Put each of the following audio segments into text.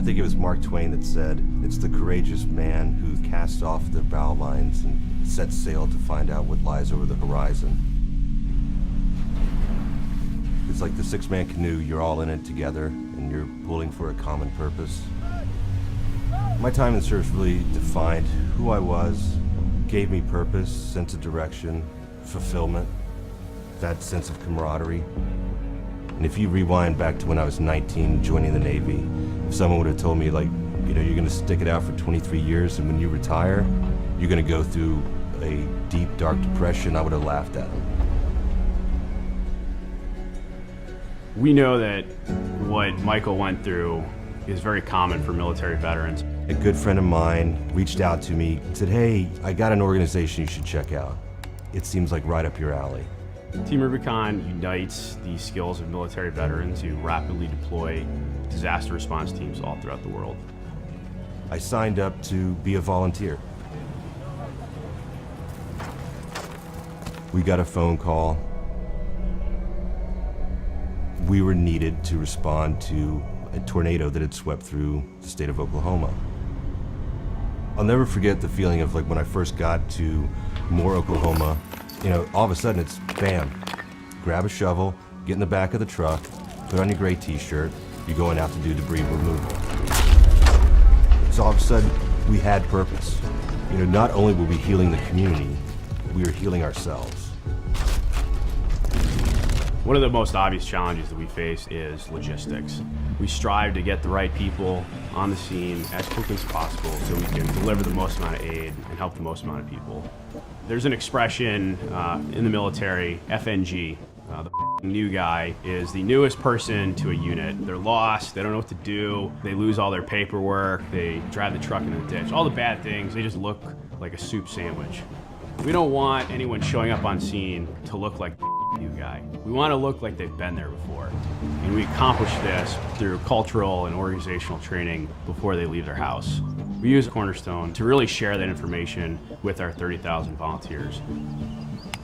I think it was Mark Twain that said, "It's the courageous man who casts off the bow lines and sets sail to find out what lies over the horizon." It's like the six-man canoe, you're all in it together, and you're pulling for a common purpose. My time in service really defined who I was, gave me purpose, sense of direction, fulfillment, that sense of camaraderie. And if you rewind back to when I was 19, joining the Navy, if someone would have told me, like, you know, you're gonna stick it out for 23 years and when you retire, you're gonna go through a deep, dark depression, I would have laughed at them. We know that what Michael went through is very common for military veterans. A good friend of mine reached out to me and said, "Hey, I got an organization you should check out. It seems like right up your alley." Team Rubicon unites the skills of military veterans who rapidly deploy disaster response teams all throughout the world. I signed up to be a volunteer. We got a phone call. We were needed to respond to a tornado that had swept through the state of Oklahoma. I'll never forget the feeling of like when I first got to Moore, Oklahoma. You know, all of a sudden it's bam, grab a shovel, get in the back of the truck, put on your gray t-shirt, you're going out to do debris removal. So all of a sudden we had purpose. You know, not only were we healing the community, we were healing ourselves. One of the most obvious challenges that we face is logistics. We strive to get the right people on the scene as quickly as possible so we can deliver the most amount of aid and help the most amount of people. There's an expression in the military, FNG. The new guy is the newest person to a unit. They're lost, they don't know what to do, they lose all their paperwork, they drive the truck in the ditch. All the bad things, they just look like a soup sandwich. We don't want anyone showing up on scene to look like the new guy. We want to look like they've been there before. And we accomplish this through cultural and organizational training before they leave their house. We use Cornerstone to really share that information with our 30,000 volunteers.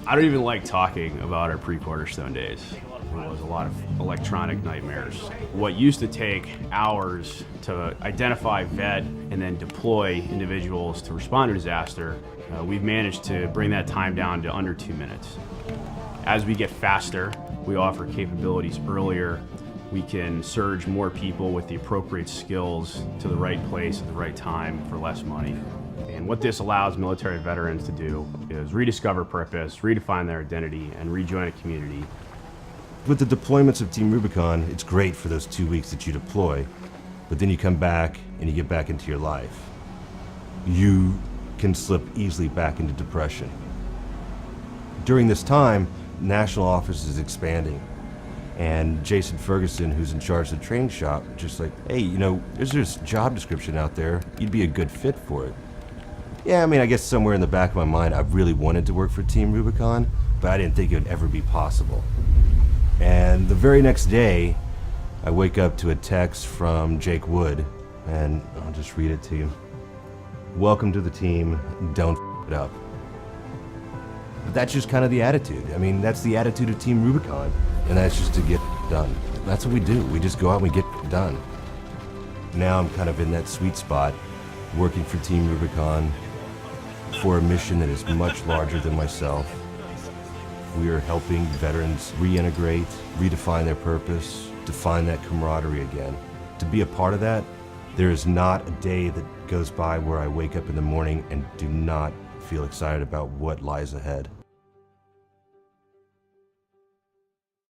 I don't even like talking about our pre-Cornerstone days. It was a lot of electronic nightmares. What used to take hours to identify, vet, and then deploy individuals to respond to disaster, we've managed to bring that time down to under 2 minutes. As we get faster, we offer capabilities earlier. We can surge more people with the appropriate skills to the right place at the right time for less money. And what this allows military veterans to do is rediscover purpose, redefine their identity, and rejoin a community. With the deployments of Team Rubicon, it's great for those 2 weeks that you deploy, but then you come back and you get back into your life. You can slip easily back into depression. During this time, national office is expanding, and Jason Ferguson, who's in charge of the training shop, just like, "Hey, you know, there's this job description out there, you'd be a good fit for it." Yeah, I mean, I guess somewhere in the back of my mind, I really wanted to work for Team Rubicon, but I didn't think it would ever be possible. And the very next day, I wake up to a text from Jake Wood, and I'll just read it to you. "Welcome to the team, don't f it up." But that's just kind of the attitude. I mean, that's the attitude of Team Rubicon, and that's just to get done. That's what we do. We just go out and we get done. Now I'm kind of in that sweet spot, working for Team Rubicon for a mission that is much larger than myself. We are helping veterans reintegrate, redefine their purpose, define that camaraderie again. To be a part of that, there is not a day that goes by where I wake up in the morning and do not feel excited about what lies ahead.